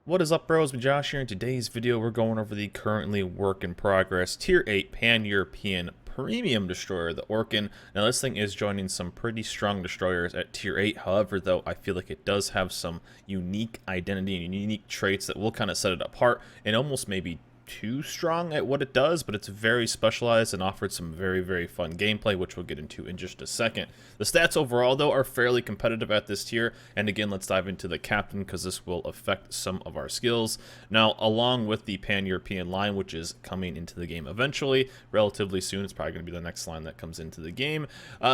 What is up, bros? With Josh here. In today's video, we're going over the currently work in progress Tier 8 Pan-European Premium Destroyer, the Orkan. Now, this thing is joining some pretty strong destroyers at Tier 8. However, though, I feel like it does have some unique identity and unique traits that will kind of set it apart and almost maybe too strong at what it does, but it's very specialized and offered some very fun gameplay, which we'll get into in just a second. The stats overall, though, are fairly competitive at this tier, and again, let's dive into the captain because this will affect some of our skills. Now, along with the Pan-European line, which is coming into the game eventually, relatively soon, it's probably going to be the next line that comes into the game,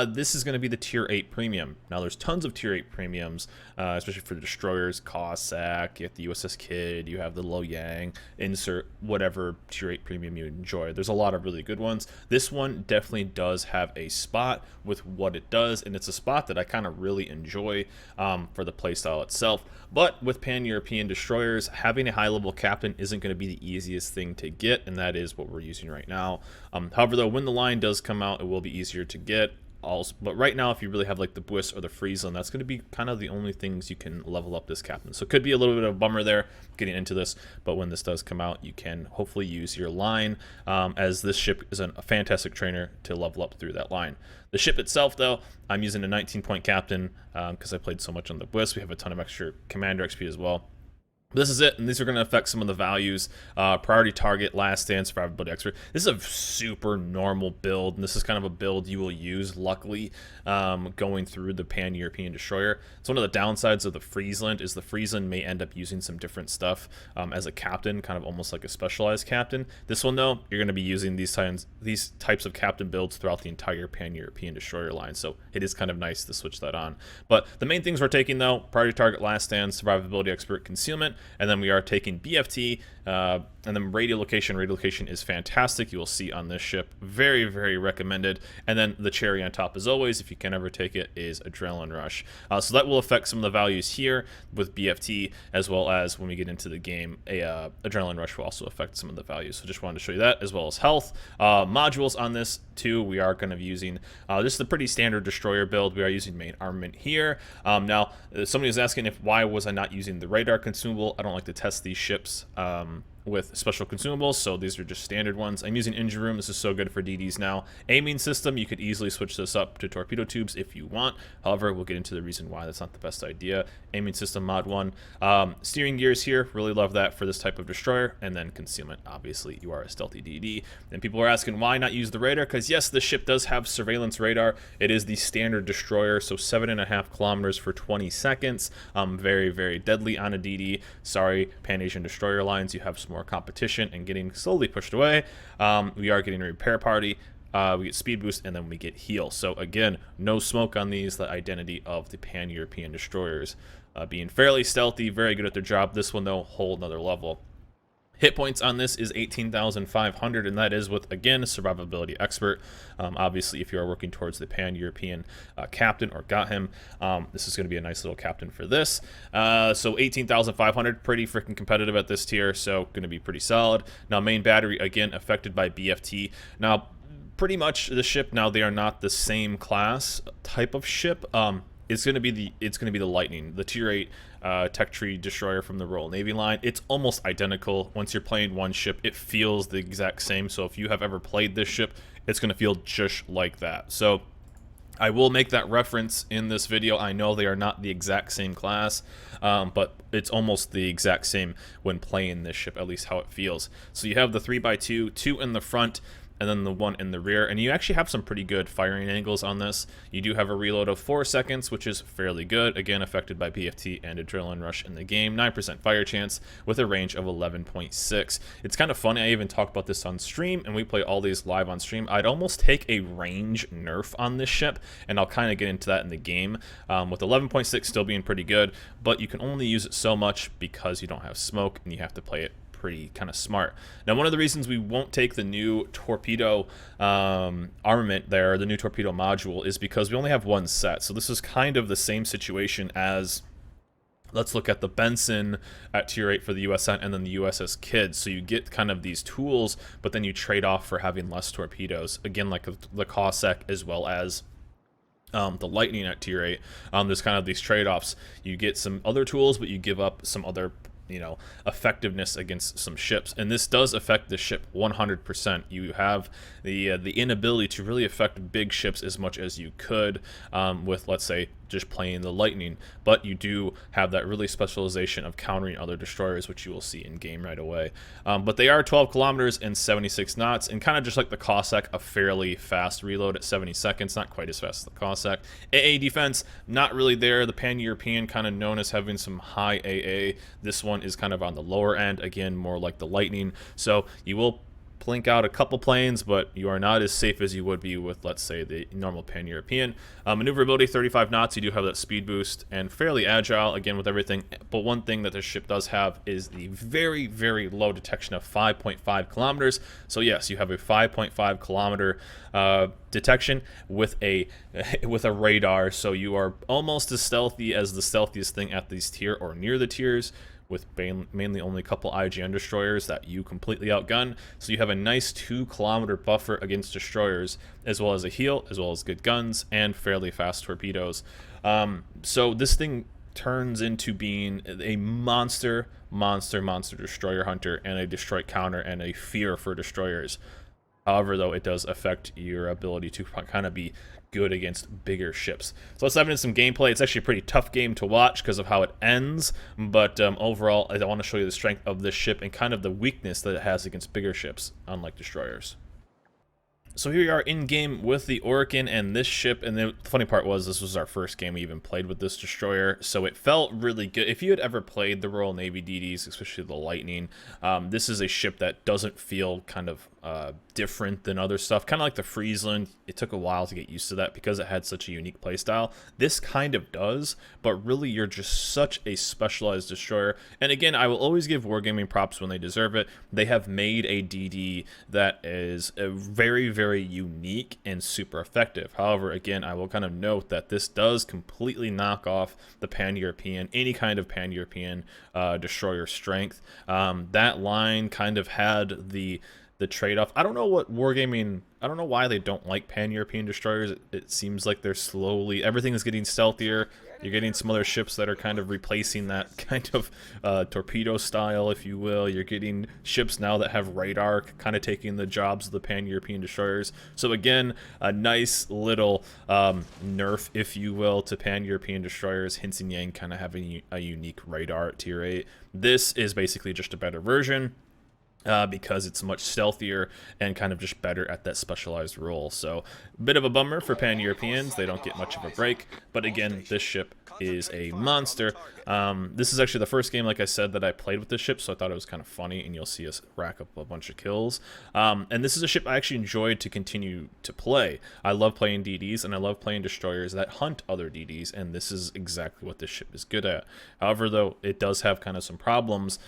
this is going to be the Tier 8 Premium. Now, there's tons of Tier 8 Premiums, especially for the destroyers, Cossack, you have the USS Kid, you have the Lo Yang, insert whatever Tier 8 Premium you enjoy. There's a lot of really good ones. This one definitely does have a spot with what it does, and it's a spot that I kind of really enjoy for the playstyle itself. But with Pan-European destroyers, having a high-level captain isn't going to be the easiest thing to get, and that is what we're using right now. However, though, when the line does come out, it will be easier to get. Also, but right now, if you really have like the Bwiss or the Friesland, that's going to be kind of the only things you can level up this captain. So it could be a little bit of a bummer there getting into this, but when this does come out, you can hopefully use your line, as this ship is a fantastic trainer to level up through that line. The ship itself, though, I'm using a 19-point captain because I played so much on the Bwiss. We have a ton of extra commander XP as well. This is it, and these are going to affect some of the values. Priority target, last stand, survivability expert. This is a super normal build, and this is kind of a build you will use, luckily, going through the Pan-European Destroyer. So one of the downsides of the Friesland is the Friesland may end up using some different stuff as a captain, kind of almost like a specialized captain. This one, though, you're going to be using these types of captain builds throughout the entire Pan-European Destroyer line, so it is kind of nice to switch that on. But the main things we're taking, though, priority target, last stand, survivability expert, concealment, and then we are taking BFT, and then radio location. Radio location is fantastic. You will see on this ship. Very recommended. And then the cherry on top, as always, if you can ever take it, is Adrenaline Rush. So that will affect some of the values here with BFT, as well as when we get into the game, Adrenaline Rush will also affect some of the values. So just wanted to show you that, as well as health. Modules on this, too, we are going to be using, this is a pretty standard destroyer build. We are using main armament here. Now, somebody was asking why was I not using the radar consumable. I don't like to test these ships with special consumables, so these are just standard ones. I'm using engine room. This is so good for DDs now. Aiming system, you could easily switch this up to torpedo tubes if you want. However, we'll get into the reason why that's not the best idea. Aiming system mod 1. Steering gears here, really love that for this type of destroyer. And then concealment, obviously you are a stealthy DD. And people are asking why not use the radar, because yes, the ship does have surveillance radar. It is the standard destroyer, so 7.5 kilometers for 20 seconds. Very deadly on a DD. Sorry, Pan-Asian destroyer lines, you have some more competition and getting slowly pushed away. We are getting a repair party. We get speed boost, and then we get heal. So again, no smoke on these. The identity of the Pan-European destroyers being fairly stealthy, very good at their job. This one, though, whole another level. Hit points on this is 18,500, and that is with, again, survivability expert. Obviously, if you are working towards the Pan-European captain or got him, this is going to be a nice little captain for this. So 18,500, pretty freaking competitive at this tier, so going to be pretty solid. Now, main battery, again, affected by BFT. Now, pretty much the ship, now they are not the same class type of ship. It's going to be the Lightning, the Tier 8 Tech Tree Destroyer from the Royal Navy line. It's almost identical. Once you're playing one ship, it feels the exact same. So if you have ever played this ship, it's going to feel just like that. So I will make that reference in this video. I know they are not the exact same class, but it's almost the exact same when playing this ship, at least how it feels. So you have the 3x2, 2 in the front, and then the 1 in the rear, and you actually have some pretty good firing angles on this. You do have a reload of 4 seconds, which is fairly good, again affected by BFT and Adrenaline Rush in the game. 9% fire chance with a range of 11.6. It's kind of funny, I even talked about this on stream, and we play all these live on stream. I'd almost take a range nerf on this ship, and I'll kind of get into that in the game, with 11.6 still being pretty good, but you can only use it so much because you don't have smoke, and you have to play it pretty kind of smart. Now, one of the reasons we won't take the new torpedo armament there, the new torpedo module, is because we only have one set. So this is kind of the same situation as, let's look at the Benson at Tier 8 for the USN and then the USS Kidd. So you get kind of these tools, but then you trade off for having less torpedoes. Again, like the Cossack as well as the Lightning at Tier 8. There's kind of these trade-offs. You get some other tools, but you give up some other you know, effectiveness against some ships, and this does affect the ship 100%. You have the inability to really affect big ships as much as you could with, let's say, just playing the Lightning, but you do have that really specialization of countering other destroyers, which you will see in game right away. But they are 12 kilometers and 76 knots, and kind of just like the Cossack, a fairly fast reload at 70 seconds, not quite as fast as the Cossack. AA defense, not really there. The Pan-European, kind of known as having some high AA. This one is kind of on the lower end, again, more like the Lightning. So you will blink out a couple planes, but you are not as safe as you would be with, let's say, the normal Pan-European. Maneuverability 35 knots, you do have that speed boost, and fairly agile, again, with everything. But one thing that this ship does have is the very, very low detection of 5.5 kilometers. So yes, you have a 5.5 kilometer detection with a radar, so you are almost as stealthy as the stealthiest thing at these tier or near the tiers, with mainly only a couple IGN destroyers that you completely outgun. So you have a nice 2-kilometer buffer against destroyers, as well as a heal, as well as good guns, and fairly fast torpedoes. So this thing turns into being a monster destroyer hunter, and a destroy counter, and a fear for destroyers. However, though, it does affect your ability to kind of be good against bigger ships. So let's dive into some gameplay. It's actually a pretty tough game to watch because of how it ends, but overall, I want to show you the strength of this ship and kind of the weakness that it has against bigger ships, unlike destroyers. So here we are in game with the Orkan and this ship, and the funny part was this was our first game we even played with this destroyer, so it felt really good. If you had ever played the Royal Navy DDs, especially the Lightning, this is a ship that doesn't feel kind of different than other stuff. Kind of like the Friesland, it took a while to get used to that because it had such a unique playstyle. This kind of does, but really you're just such a specialized destroyer. And again, I will always give Wargaming props when they deserve it. They have made a DD that is a very, very unique and super effective. However, again, I will kind of note that this does completely knock off the Pan-European, any kind of Pan-European destroyer strength. That line kind of had the trade-off. I don't know what Wargaming, I don't know why they don't like Pan-European destroyers. It seems like they're slowly, everything is getting stealthier. You're getting some other ships that are kind of replacing that kind of torpedo style, if you will. You're getting ships now that have radar kind of taking the jobs of the Pan-European destroyers. So again, a nice little nerf, if you will, to Pan-European destroyers. Hints and Yang kind of having a unique radar at tier 8. This is basically just a better version. Because it's much stealthier and kind of just better at that specialized role. So, a bit of a bummer for Pan-Europeans. They don't get much of a break. But again, this ship is a monster. This is actually the first game, like I said, that I played with this ship, so I thought it was kind of funny, and you'll see us rack up a bunch of kills. And this is a ship I actually enjoyed to continue to play. I love playing DDs, and I love playing destroyers that hunt other DDs, and this is exactly what this ship is good at. However, though, it does have kind of some problems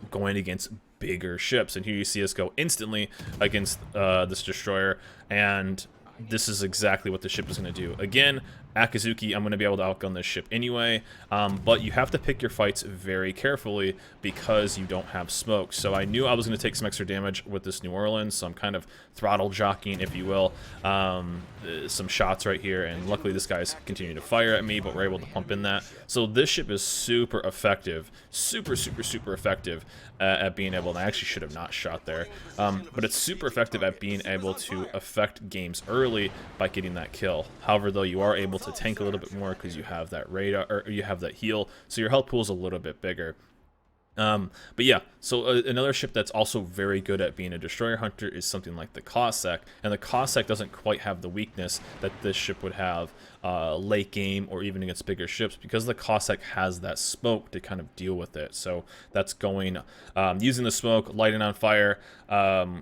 going against bigger ships, and here you see us go instantly against this destroyer, and this is exactly what the ship is going to do. Again, Akazuki, I'm going to be able to outgun this ship anyway, but you have to pick your fights very carefully because you don't have smoke. So I knew I was going to take some extra damage with this New Orleans, so I'm kind of throttle jockeying, if you will, some shots right here, and luckily this guy's continuing to fire at me, but we're able to pump in that. So this ship is super effective, super effective at being able, and I actually should have not shot there, but it's super effective at being able to affect games early by getting that kill. However, though, you are able to tank a little bit more because you have that radar, or you have that heal, so your health pool is a little bit bigger. But yeah, so another ship that's also very good at being a destroyer hunter is something like the Cossack, and the Cossack doesn't quite have the weakness that this ship would have late game or even against bigger ships, because the Cossack has that smoke to kind of deal with it. So that's going using the smoke, lighting on fire,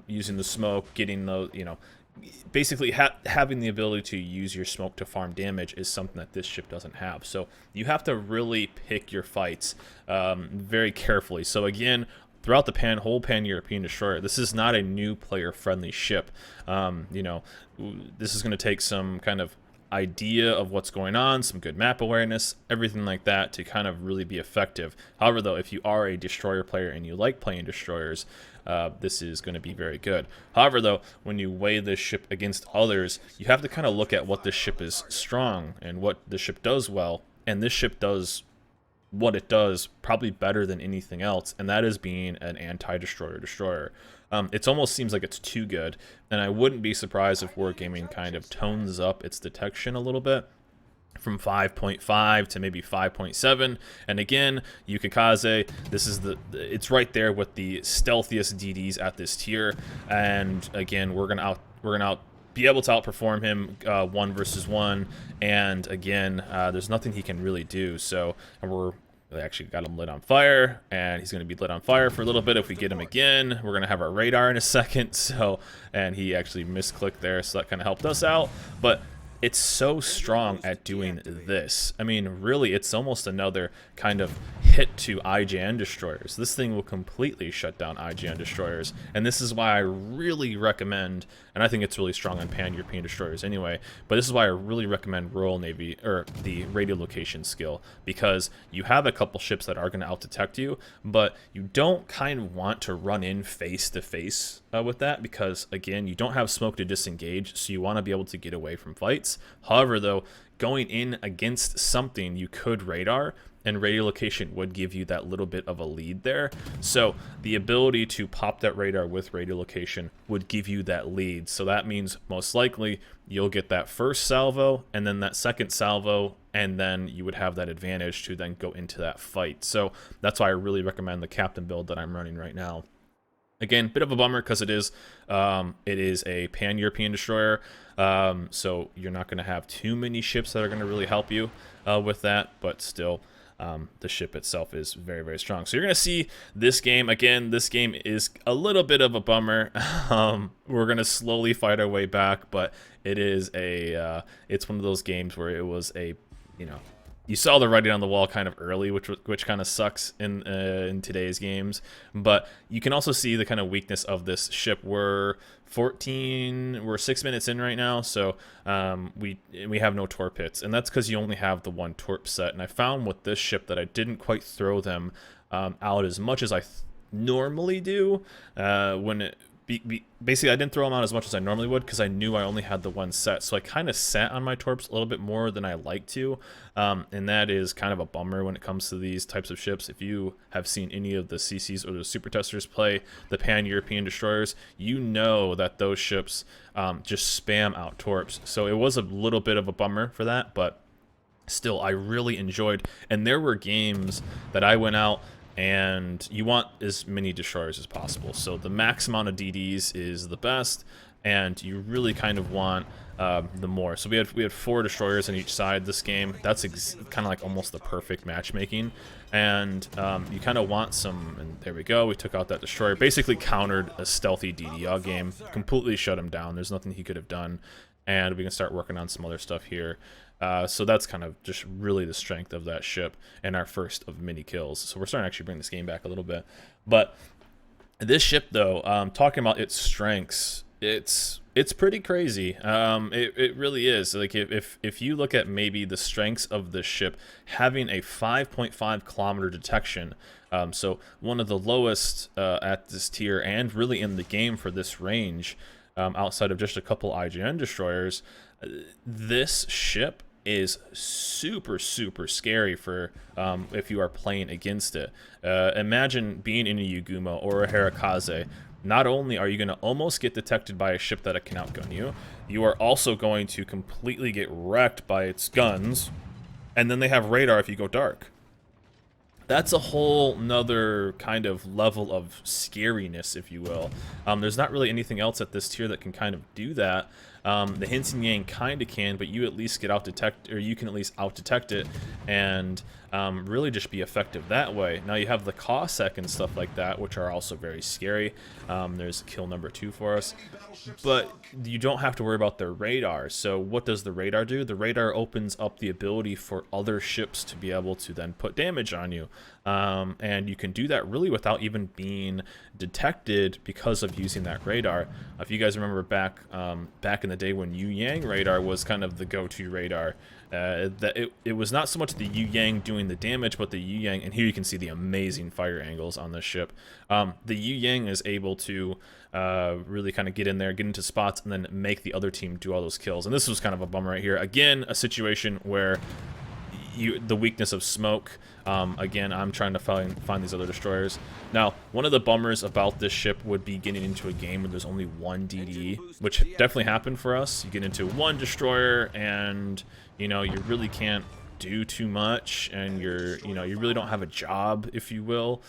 using the smoke, getting the, you know, basically having the ability to use your smoke to farm damage is something that this ship doesn't have. So you have to really pick your fights very carefully. So again, throughout the whole Pan-European destroyer, this is not a new player-friendly ship. You know, this is going to take some kind of idea of what's going on, some good map awareness, everything like that to kind of really be effective. However, though, if you are a destroyer player and you like playing destroyers, this is going to be very good. However, though, when you weigh this ship against others, you have to kind of look at what this ship is strong and what the ship does well, and this ship does what it does probably better than anything else, and that is being an anti-destroyer destroyer. It almost seems like it's too good, and I wouldn't be surprised if Wargaming kind of tones up its detection a little bit from 5.5 to maybe 5.7. And again, Yukikaze, this is it's right there with the stealthiest DDs at this tier, and again, we're gonna be able to outperform him 1 versus 1, and again, there's nothing he can really do. So, and we actually got him lit on fire, and he's going to be lit on fire for a little bit. If we get him again, we're going to have our radar in a second. So, and he actually misclicked there, so that kind of helped us out. But it's so strong at doing this. I mean, really, it's almost another kind of hit to IJN destroyers. This thing will completely shut down IJN destroyers, and this is why I really recommend, and I think it's really strong on pan-European destroyers anyway, but this is why I really recommend Royal Navy, or the radiolocation skill, because you have a couple ships that are going to out-detect you, but you don't kind of want to run in face-to-face with that, because, again, you don't have smoke to disengage, so you want to be able to get away from fights. However, though, going in against something you could radar, and radiolocation would give you that little bit of a lead there. So the ability to pop that radar with radiolocation would give you that lead. So that means most likely you'll get that first salvo and then that second salvo, and then you would have that advantage to then go into that fight. So that's why I really recommend the captain build that I'm running right now. Again, bit of a bummer because it is a pan-European destroyer, so you're not going to have too many ships that are going to really help you with that, but still, the ship itself is very, very strong. So you're going to see this game. Again, this game is a little bit of a bummer. We're going to slowly fight our way back, but it is it's one of those games where it was you saw the writing on the wall kind of early, which kind of sucks in today's games. But you can also see the kind of weakness of this ship. We're 6 minutes in right now, so we have no torpedoes, and that's because you only have the one torp set. And I found with this ship that I didn't quite throw them out as much as I normally do basically, I didn't throw them out as much as I normally would because I knew I only had the one set. So I kind of sat on my torps a little bit more than I like to, and that is kind of a bummer when it comes to these types of ships. If you have seen any of the CCs or the Super Testers play the Pan-European destroyers, you know that those ships just spam out torps. So it was a little bit of a bummer for that, but still, I really enjoyed. And there were games that I went out, and you want as many destroyers as possible. So the max amount of DDs is the best, and you really kind of want the more. So we had 4 destroyers on each side this game. That's kind of like almost the perfect matchmaking. And you kind of want some, and there we go. We took out that destroyer. Basically countered a stealthy DDR game. Completely shut him down. There's nothing he could have done. And we can start working on some other stuff here. So that's kind of just really the strength of that ship and our first of many kills. So we're starting to actually bring this game back a little bit. But this ship, though, talking about its strengths, it's pretty crazy. It really is. Like if you look at maybe the strengths of this ship, having a 5.5 kilometer detection, so one of the lowest at this tier and really in the game for this range, outside of just a couple IGN destroyers, this ship is super, super scary for if you are playing against it. Imagine being in a Yugumo or a Hirakaze. Not only are you going to almost get detected by a ship that can outgun you, you are also going to completely get wrecked by its guns, and then they have radar if you go dark. That's a whole nother kind of level of scariness, if you will. There's not really anything else at this tier that can kind of do that. The Hints and Yang kind of can, but you at least get out-detect, or you can at least out-detect it, and really just be effective that way. Now you have the Cossack and stuff like that, which are also very scary. There's kill number 2 for us, but you don't have to worry about their radar. So what does the radar do? The radar opens up the ability for other ships to be able to then put damage on you. And you can do that really without even being detected because of using that radar. If you guys remember back in the day when Yu Yang radar was kind of the go-to radar, it was not so much the Yu Yang doing the damage, but the Yu Yang, and here you can see the amazing fire angles on this ship. The Yu Yang is able to really kind of get in there, get into spots, and then make the other team do all those kills. And this was kind of a bummer right here. Again, a situation where the weakness of smoke. Again, I'm trying to find these other destroyers. Now, one of the bummers about this ship would be getting into a game where there's only one DD, which definitely happened for us. You get into one destroyer, and you really can't do too much, and you really don't have a job, if you will,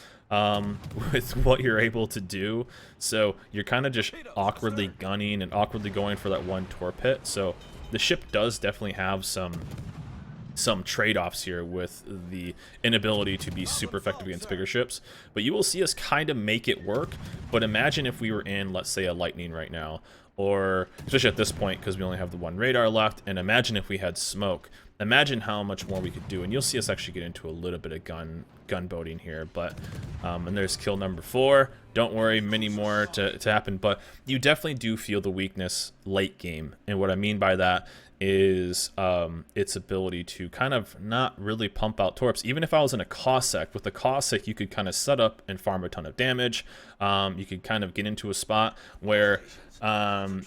with what you're able to do. So you're kind of just awkwardly gunning and awkwardly going for that one torp hit. So the ship does definitely have some trade-offs here with the inability to be super effective against bigger ships, but you will see us kind of make it work. But imagine if we were in, let's say, a lightning right now, or especially at this point because we only have the one radar left, and imagine if we had smoke. Imagine how much more we could do, and you'll see us actually get into a little bit of gunboating here. But and there's kill number 4. Don't worry, many more to happen, but you definitely do feel the weakness late game. And what I mean by that is its ability to kind of not really pump out torps. Even if I was in a Cossack, with the Cossack you could kind of set up and farm a ton of damage. You could kind of get into a spot where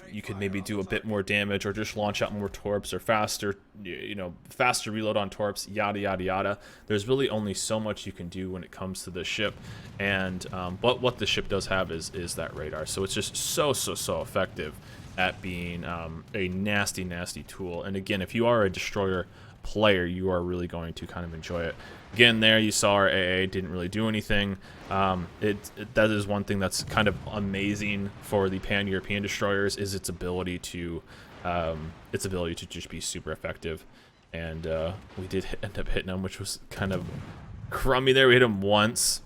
you could maybe do a bit more damage, or just launch out more torps, or faster reload on torps, yada yada yada. There's really only so much you can do when it comes to this ship, and but what the ship does have is that radar. So it's just so effective at being a nasty tool. And again, if you are a destroyer player, you are really going to kind of enjoy it. Again, there you saw our AA didn't really do anything. That is one thing that's kind of amazing for the pan-European destroyers, is its ability to just be super effective. And we did end up hitting them, which was kind of crummy there. We hit him once,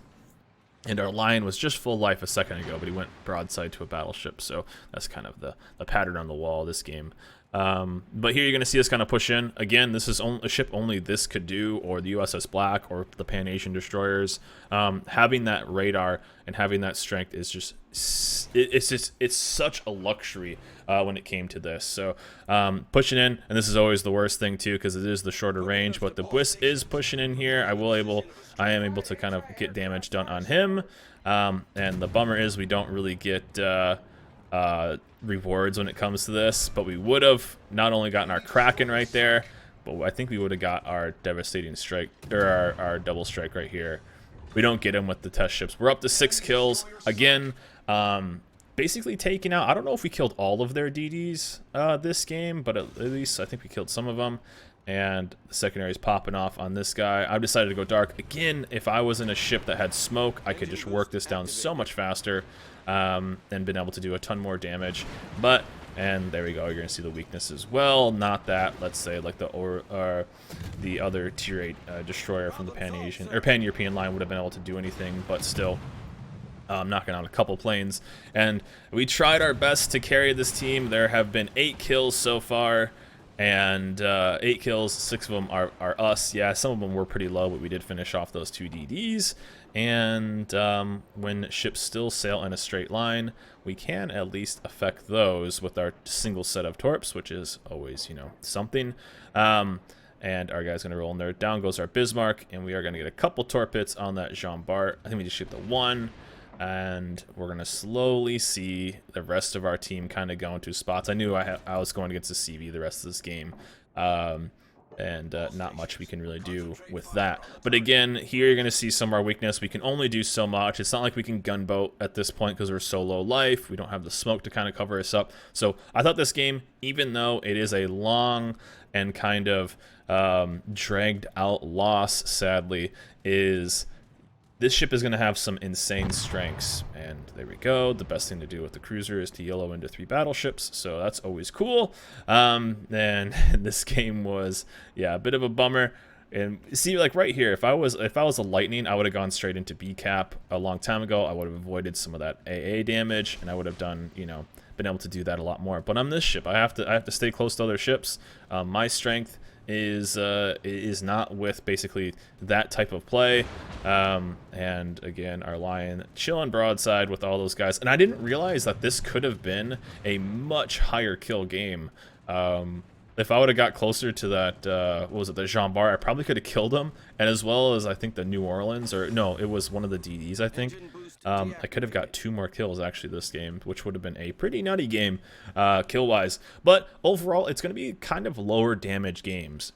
and our lion was just full life a second ago, but he went broadside to a battleship. So that's kind of the pattern on the wall of this game. But here you're going to see us kind of push in. Again, this is a ship only this could do, or the USS Black, or the Pan-Asian destroyers. Having that radar and having that strength is just, it's such a luxury when it came to this. So pushing in, and this is always the worst thing too, because it is the shorter range, but the WIP is pushing in here. I am able to kind of get damage done on him. And the bummer is we don't really get rewards when it comes to this, but we would have not only gotten our Kraken right there, but I think we would have got our devastating strike, or our double strike right here. We don't get him with the test ships. We're up to 6 kills again, basically taking out, I don't know if we killed all of their DDs this game, but at least I think we killed some of them. And the secondary is popping off on this guy. I've decided to go dark again. If I was in a ship that had smoke, I could just work this down so much faster, and been able to do a ton more damage. And there we go, you're gonna see the weakness as well. Not that, let's say, like the other tier 8 destroyer from the Pan-Asian or Pan-European line would have been able to do anything, but still knocking out a couple planes. And we tried our best to carry this team. There have been 8 kills so far, and 8 kills, 6 of them are us. Yeah, some of them were pretty low, but we did finish off those 2 DDs. And when ships still sail in a straight line, we can at least affect those with our single set of torps, which is always, something. And our guy's going to roll in there. Down goes our Bismarck, and we are going to get a couple torp hits on that Jean Bart. I think we just shoot the 1. And we're going to slowly see the rest of our team kind of go into spots. I knew I was going against the CV the rest of this game. And not much we can really do with that. But again, here you're going to see some of our weakness. We can only do so much. It's not like we can gunboat at this point because we're so low life. We don't have the smoke to kind of cover us up. So I thought this game, even though it is a long and kind of dragged out loss, sadly, this ship is going to have some insane strengths. And there we go. The best thing to do with the cruiser is to yellow into 3 battleships, so that's always cool. And this game was, yeah, a bit of a bummer. And see, like right here, if I was a lightning, I would have gone straight into B cap a long time ago. I would have avoided some of that AA damage, and I would have done, been able to do that a lot more. But on this ship, I have to stay close to other ships. My strength is not with basically that type of play. And again, our Lion chilling broadside with all those guys. And I didn't realize that this could have been a much higher kill game. If I would have got closer to that, what was it, the Jean Bart, I probably could have killed him. And as well as I think the New Orleans, or no, it was one of the DDs, I think. I could have got 2 more kills actually this game, which would have been a pretty nutty game kill-wise. But overall, it's going to be kind of lower damage games.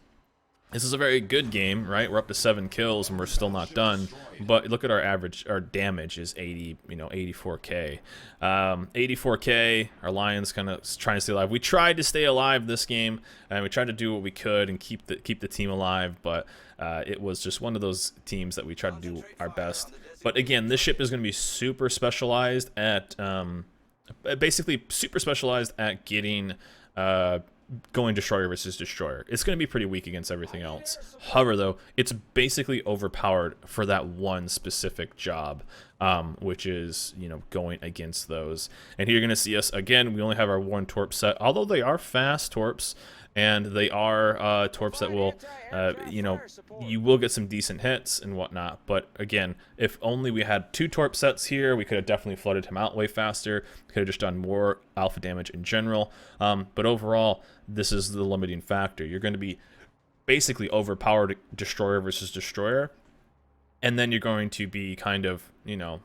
This is a very good game, right? We're up to 7 kills and we're still not done. But look at our average, our damage is 84k. 84k, our Lions kind of trying to stay alive. We tried to stay alive this game, and we tried to do what we could and keep the team alive, but it was just one of those teams that we tried to do our best. But again, this ship is going to be super specialized at, basically super specialized at getting, going destroyer versus destroyer. It's going to be pretty weak against everything else. However, though, it's basically overpowered for that one specific job, which is, you know, going against those. And here you're going to see us again. We only have our 1 torp set, although they are fast torps, and they are torps that will, you know, you will get some decent hits and whatnot. But again, if only we had 2 torp sets here, we could have definitely flooded him out way faster. Could have just done more alpha damage in general. But overall, this is the limiting factor. You're going to be basically overpowered destroyer versus destroyer, and then you're going to be kind of, you know,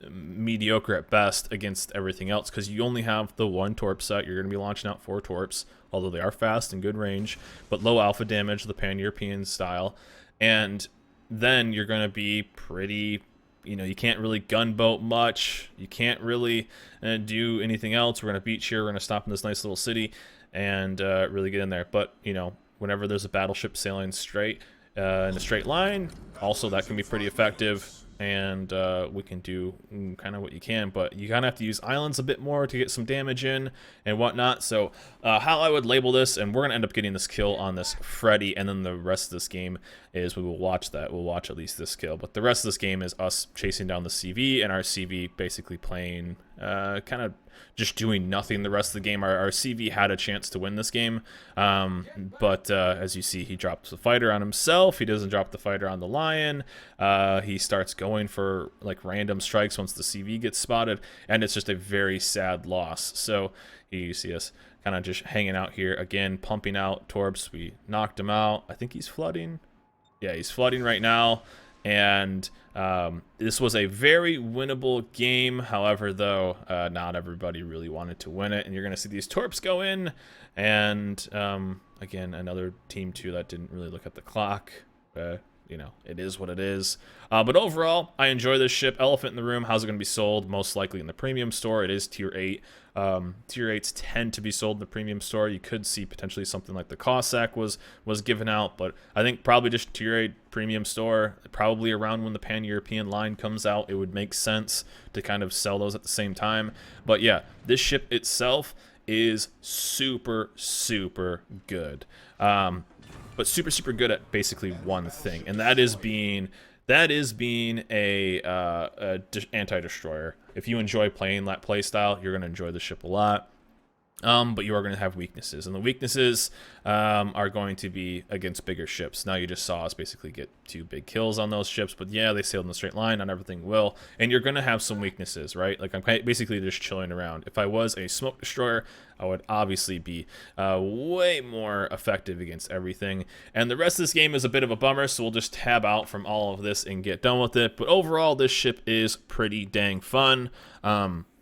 mediocre at best against everything else because you only have the 1 torp set. You're going to be launching out 4 torps, although they are fast and good range, but low alpha damage, the pan-European style. And then you're going to be pretty, you know, you can't really gunboat much. You can't really do anything else. We're going to beach here. We're going to stop in this nice little city and really get in there. But, you know, whenever there's a battleship sailing straight in a straight line, also that can be pretty effective. And we can do kind of what you can, but you kind of have to use islands a bit more to get some damage in and whatnot. So how I would label this, and we're going to end up getting this kill on this Freddy, and then the rest of this game is we will watch that. We'll watch at least this kill, but the rest of this game is us chasing down the CV, and our CV basically playing kind of just doing nothing the rest of the game. Our CV had a chance to win this game, but as you see, he drops the fighter on himself. He doesn't drop the fighter on the Lion. He starts going for like random strikes once the CV gets spotted, and it's just a very sad loss. So here you see us kind of just hanging out here again, pumping out torps. We knocked him out. I think he's flooding. Yeah, he's flooding right now. And this was a very winnable game. However, though, not everybody really wanted to win it. And you're going to see these torps go in. And again, another team, too, that didn't really look at the clock. You know, it is what it is. But overall, I enjoy this ship. Elephant in the room. How's it going to be sold? Most likely in the premium store. It is tier 8. Tier 8s tend to be sold in the premium store. You could see potentially something like the Cossack was given out, but I think probably just tier 8 premium store, probably around when the pan-European line comes out, it would make sense to kind of sell those at the same time. But yeah, this ship itself is super, super good. But super, super good at basically one thing, and that is being a anti-destroyer. If you enjoy playing that playstyle, you're going to enjoy the ship a lot. But you are going to have weaknesses, and the weaknesses are going to be against bigger ships. Now you just saw us basically get 2 big kills on those ships, but yeah, they sailed in a straight line. Not everything will, and you're going to have some weaknesses, right? Like I'm basically just chilling around. If I was a smoke destroyer, I would obviously be way more effective against everything. And the rest of this game is a bit of a bummer, so we'll just tab out from all of this and get done with it. But overall, this ship is pretty dang fun.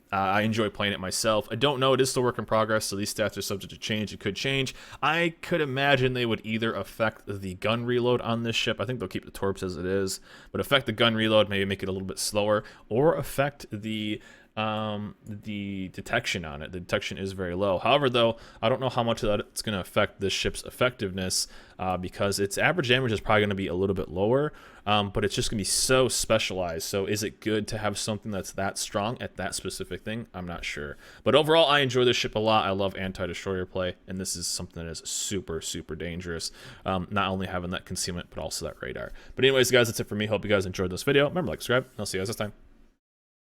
I enjoy playing it myself. I don't know, it is still work in progress, so these stats are subject to change. It could change. I could imagine they would either affect the gun reload on this ship. I think they'll keep the torps as it is, but affect the gun reload, maybe make it a little bit slower, or affect the detection on it. The detection is very low. However, though, I don't know how much of that it's going to affect this ship's effectiveness because its average damage is probably going to be a little bit lower, but it's just going to be so specialized. So is it good to have something that's that strong at that specific thing? I'm not sure. But overall, I enjoy this ship a lot. I love anti-destroyer play, and this is something that is super, super dangerous. Not only having that concealment, but also that radar. But anyways, guys, that's it for me. Hope you guys enjoyed this video. Remember, like, subscribe, and I'll see you guys next time.